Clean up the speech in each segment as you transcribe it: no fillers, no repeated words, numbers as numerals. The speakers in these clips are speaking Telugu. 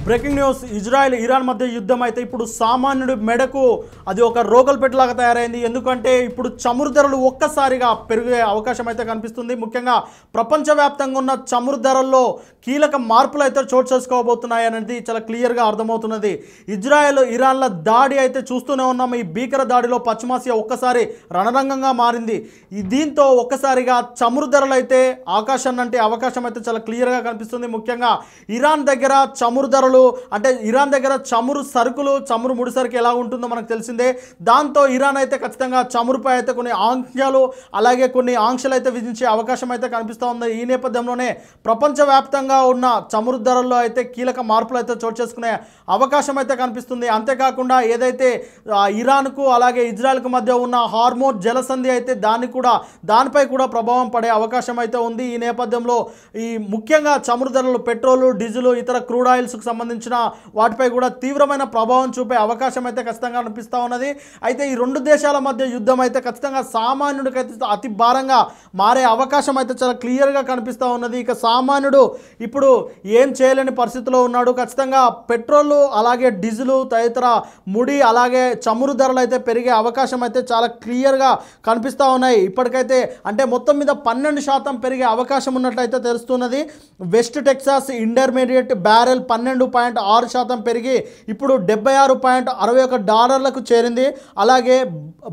బ్రేకింగ్ న్యూస్ ఇజ్రాయెల్ ఇరాన్ మధ్య యుద్ధం అయితే ఇప్పుడు సామాన్యుడి మెడకు అది ఒక రోకల్ పెట్టలాగా తయారైంది. ఎందుకంటే ఇప్పుడు చమురు ధరలు ఒక్కసారిగా పెరిగే అవకాశం అయితే కనిపిస్తుంది. ముఖ్యంగా ప్రపంచవ్యాప్తంగా ఉన్న చమురు ధరల్లో కీలక మార్పులు అయితే చోటు చేసుకోబోతున్నాయి అనేది చాలా క్లియర్గా అర్థమవుతున్నది. ఇజ్రాయెల్ ఇరాన్ల దాడి అయితే చూస్తూనే ఉన్నాం. ఈ భీకర దాడిలో పశ్చిమాసియా ఒక్కసారి రణరంగంగా మారింది. దీంతో ఒక్కసారిగా చమురు ధరలు అయితే ఆకాశాన్ని అంటే అవకాశం అయితే చాలా క్లియర్గా కనిపిస్తుంది. ముఖ్యంగా ఇరాన్ దగ్గర చమురు ధరలు అంటే ఇరాన్ దగ్గర చమురు సరుకులు చమురు ముడి సరుకు ఎలా ఉంటుందో మనకు తెలిసిందే. దాంతో ఇరాన్ అయితే ఖచ్చితంగా చమురుపై అయితే కొన్ని ఆంక్షలు అలాగే కొన్ని ఆంక్షలు అయితే విధించే అవకాశం అయితే కనిపిస్తూ ఉంది. ఈ నేపథ్యంలోనే ప్రపంచవ్యాప్తంగా ఉన్న చమురు ధరల్లో అయితే కీలక మార్పులు అయితే చోటు చేసుకునే అవకాశం అయితే కనిపిస్తుంది. అంతేకాకుండా ఏదైతే ఇరాన్కు అలాగే ఇజ్రాయెల్కు మధ్య ఉన్న హార్మోన్ జలసంధి అయితే దానిపై కూడా ప్రభావం పడే అవకాశం అయితే ఉంది. ఈ నేపథ్యంలో ఈ ముఖ్యంగా చమురు ధరలు పెట్రోలు డీజిల్ ఇతర క్రూడ్ ఆయిల్స్కు సంబంధించిన వాటిపై కూడా తీవ్రమైన ప్రభావం చూపే అవకాశం అయితే ఖచ్చితంగా అనిపిస్తూ ఉన్నది. అయితే ఈ రెండు దేశాల మధ్య యుద్ధం అయితే ఖచ్చితంగా సామాన్యుడికి అయితే అతి భారంగా మారే అవకాశం అయితే చాలా క్లియర్గా కనిపిస్తూ ఉన్నది. ఇక సామాన్యుడు ఇప్పుడు ఏం చేయలేని పరిస్థితిలో ఉన్నాడు. ఖచ్చితంగా పెట్రోల్ అలాగే డీజిల్ తదితర ముడి అలాగే చమురు ధరలు అయితే పెరిగే అవకాశం అయితే చాలా క్లియర్గా కనిపిస్తూ ఉన్నాయి. ఇప్పటికైతే అంటే మొత్తం మీద 12% పెరిగే అవకాశం ఉన్నట్లయితే తెలుస్తున్నది. వెస్ట్ టెక్సాస్ ఇంటర్మీడియట్ బ్యారెల్ 12.6% పెరిగి ఇప్పుడు $76.61 చేరింది. అలాగే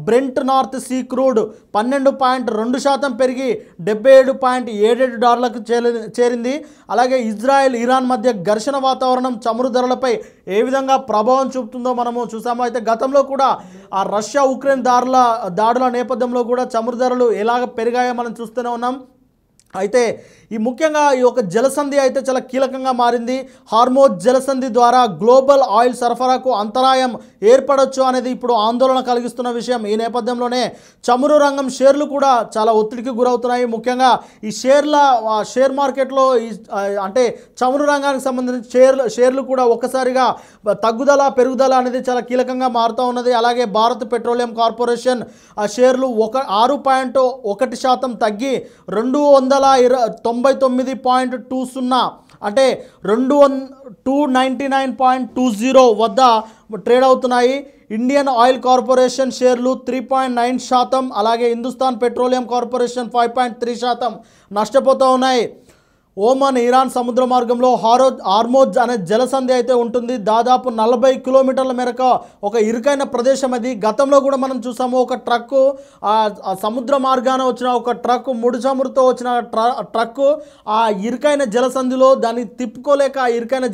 బ్రెంట్ నార్త్ సీ క్రూడ్ 12.2% పెరిగి $77.77 చేరింది. అలాగే ఇజ్రాయెల్ ఇరాన్ మధ్య ఘర్షణ వాతావరణం చమురు ధరలపై ఏ విధంగా ప్రభావం చూపుతుందో మనము చూసాము. అయితే గతంలో కూడా ఆ రష్యా ఉక్రెయిన్ దాడుల నేపథ్యంలో కూడా చమురు ధరలు ఎలాగ పెరిగాయో మనం చూస్తూనే ఉన్నాం. అయితే ఈ ముఖ్యంగా ఈ యొక్క జలసంధి అయితే చాలా కీలకంగా మారింది. హార్మోజ్ జలసంధి ద్వారా గ్లోబల్ ఆయిల్ సరఫరాకు అంతరాయం ఏర్పడవచ్చు అనేది ఇప్పుడు ఆందోళన కలిగిస్తున్న విషయం. ఈ నేపథ్యంలోనే చమురు రంగం షేర్లు కూడా చాలా ఒత్తిడికి గురవుతున్నాయి. ముఖ్యంగా ఈ షేర్ మార్కెట్లో అంటే చమురు రంగానికి సంబంధించిన షేర్లు కూడా ఒక్కసారిగా తగ్గుదల పెరుగుదల అనేది చాలా కీలకంగా మారుతూ ఉన్నది. అలాగే భారత్ పెట్రోలియం కార్పొరేషన్ ఆ షేర్లు 6.1% తగ్గి 299.20 అంటే 299.20 వద్ద ట్రేడ్ అవుతున్నాయి. ఇండియన్ ఆయిల్ కార్పొరేషన్ షేర్లు 3.9%, అలాగే హిందుస్థాన్ పెట్రోలియం కార్పొరేషన్ 5.3% నష్టపోతూ ఉన్నాయి. ఓమన్ ఇరాన్ సముద్ర మార్గంలో హార్మోజ్ అనే జలసంధి అయితే ఉంటుంది. దాదాపు 40 కిలోమీటర్ల మేరకు ఒక ఇరుకైన ప్రదేశం అది. గతంలో కూడా మనం చూసాము. ఒక ట్రక్కు సముద్ర మార్గాన వచ్చిన ఒక ట్రక్ ముడి చమురుతో వచ్చిన ట్రక్కు ఆ ఇరుకైన జలసంధిలో దాన్ని తిప్పుకోలేక ఆ ఇరుకైన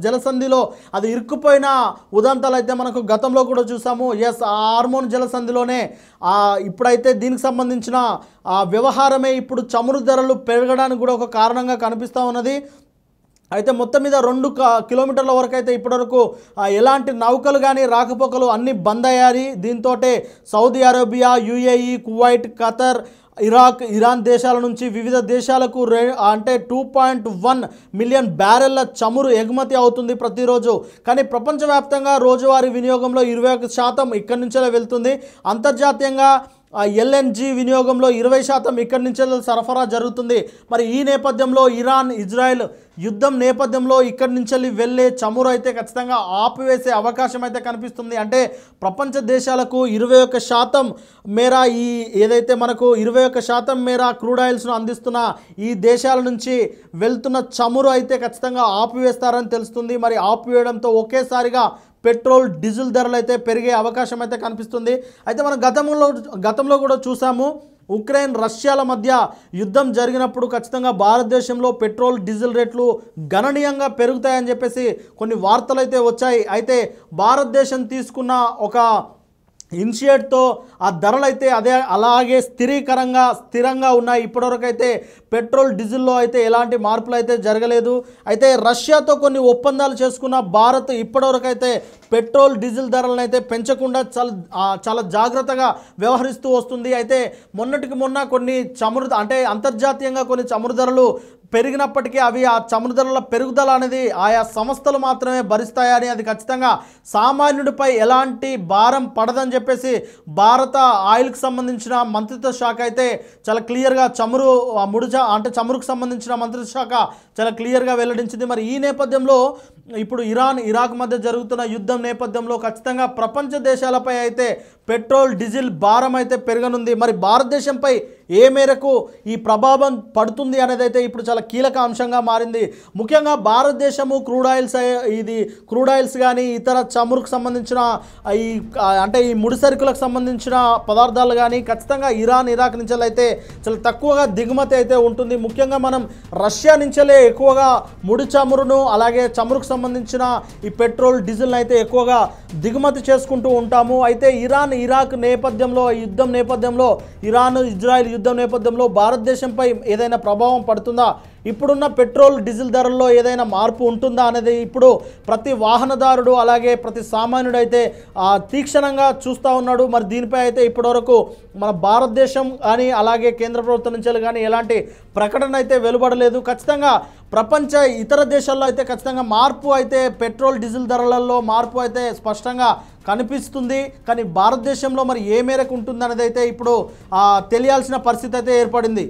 జలసంధిలో అది ఇరుక్కుపోయిన ఉదంతాలు అయితే మనకు గతంలో కూడా చూసాము. ఎస్, ఆ హార్మోన్ జలసంధిలోనే ఇప్పుడైతే దీనికి సంబంధించిన వ్యవహారమే ఇప్పుడు చమురు ధరలు పెరగడానికి కూడా ఒక కారణంగా కనిపిస్తూ ఉన్నది. అయితే మొత్తం మీద 2 కిలోమీటర్ల వరకు అయితే ఇప్పటివరకు ఎలాంటి నౌకలు కానీ రాకపోకలు అన్నీ బంద్ అయ్యాయి. దీంతో Saudi Arabia, UAE, Kuwait, Qatar, Iraq, Iran దేశాల నుంచి వివిధ దేశాలకు అంటే 2.1 మిలియన్ బ్యారెళ్ల చమురు ఎగుమతి అవుతుంది ప్రతిరోజు. కానీ ప్రపంచవ్యాప్తంగా రోజువారీ వినియోగంలో 21% ఇక్కడి నుంచే వెళ్తుంది. అంతర్జాతీయంగా ఎల్ఎన్జీ వినియోగంలో 20% ఇక్కడి నుంచే సరఫరా జరుగుతుంది. మరి ఈ నేపథ్యంలో ఇరాన్ ఇజ్రాయెల్ యుద్ధం నేపథ్యంలో ఇక్కడి నుంచి వెళ్ళే చమురు అయితే ఖచ్చితంగా ఆపివేసే అవకాశం అయితే కనిపిస్తుంది. అంటే ప్రపంచ దేశాలకు 21% మేర ఏదైతే మనకు 21% మేర క్రూడ్ ఆయిల్స్ను అందిస్తున్న ఈ దేశాల నుంచి వెళ్తున్న చమురు అయితే ఖచ్చితంగా ఆపివేస్తారని తెలుస్తుంది. మరి ఆపివేయడంతో ఒకేసారిగా పెట్రోల్ డీజిల్ ధరలు అయితే పెరిగే అవకాశం అయితే కనిపిస్తుంది. అయితే మనం గతంలో కూడా చూసాము. ఉక్రెయిన్ రష్యాల మధ్య యుద్ధం జరిగినప్పుడు ఖచ్చితంగా భారతదేశంలో పెట్రోల్ డీజిల్ రేట్లు గణనీయంగా పెరుగుతాయని చెప్పేసి కొన్ని వార్తలు అయితే వచ్చాయి. అయితే భారతదేశం తీసుకున్న ఒక ఇనిషియేట్తో ఆ ధరలు అయితే అలాగే స్థిరంగా ఉన్నాయి. ఇప్పటివరకు అయితే పెట్రోల్ డీజిల్లో అయితే ఎలాంటి మార్పులు అయితే జరగలేదు. అయితే రష్యాతో కొన్ని ఒప్పందాలు చేసుకున్న భారత్ ఇప్పటివరకు అయితే పెట్రోల్ డీజిల్ ధరలను అయితే పెంచకుండా చాలా జాగ్రత్తగా వ్యవహరిస్తూ వస్తుంది. అయితే మొన్నటికి మొన్న కొన్ని చమురు అంటే అంతర్జాతీయంగా కొన్ని చమురు ధరలు పెరిగినప్పటికీ అవి ఆ చమురు ధరల పెరుగుదల అనేది ఆయా సంస్థలు మాత్రమే భరిస్తాయని, అది ఖచ్చితంగా సామాన్యుడిపై ఎలాంటి భారం పడదని చెప్పేసి భారత ఆయిల్కి సంబంధించిన మంత్రిత్వ శాఖ అయితే చాలా క్లియర్గా చమురుకు సంబంధించిన మంత్రిత్వ శాఖ చాలా క్లియర్గా వెల్లడించింది. మరి ఈ నేపథ్యంలో ఇప్పుడు ఇరాన్ ఇరాక్ మధ్య జరుగుతున్న యుద్ధం నేపథ్యంలో ఖచ్చితంగా ప్రపంచ దేశాలపై అయితే పెట్రోల్ డీజిల్ భారం అయితే పెరగనుంది. మరి భారతదేశంపై ఏ మేరకు ఈ ప్రభావం పడుతుంది అనేది అయితే ఇప్పుడు చాలా కీలక అంశంగా మారింది. ముఖ్యంగా భారతదేశము క్రూడ్ ఆయిల్స్ కానీ ఇతర చమురుకు సంబంధించిన ఈ ముడి సరుకులకు సంబంధించిన పదార్థాలు కానీ ఖచ్చితంగా ఇరాక్ నుంచి అయితే చాలా తక్కువగా దిగుమతి అయితే ఉంటుంది. ముఖ్యంగా మనం రష్యా నుంచే ఎక్కువగా ముడి చమురును అలాగే చమురుకు సంబంధించిన ఈ పెట్రోల్ డీజిల్ అయితే ఎక్కువగా దిగుమతి చేసుకుంటూ ఉంటాము. అయితే ఇరాక్ నేపథ్యంలో యుద్ధం నేపథ్యంలో ఇజ్రాయెల్ యుద్ధం నేపథ్యంలో భారతదేశంపై ఏదైనా ప్రభావం పడుతుందా, ఇప్పుడున్న పెట్రోల్ డీజిల్ ధరల్లో ఏదైనా మార్పు ఉంటుందా అనేది ఇప్పుడు ప్రతి వాహనదారుడు అలాగే ప్రతి సామాన్యుడు అయితే తీక్షణంగా చూస్తూ ఉన్నాడు. మరి దీనిపై అయితే ఇప్పటివరకు మన భారతదేశం కానీ అలాగే కేంద్ర ప్రభుత్వం నుంచి కానీ ఎలాంటి ప్రకటన అయితే వెలువడలేదు. ఖచ్చితంగా ప్రపంచ ఇతర దేశాల్లో అయితే ఖచ్చితంగా మార్పు అయితే పెట్రోల్ డీజిల్ ధరలలో మార్పు అయితే స్పష్టంగా కనిపిస్తుంది. కానీ భారతదేశంలో మరి ఏ మేరకు ఉంటుంది అనేది అయితే ఇప్పుడు తెలియాల్సిన పరిస్థితి అయితే ఏర్పడింది.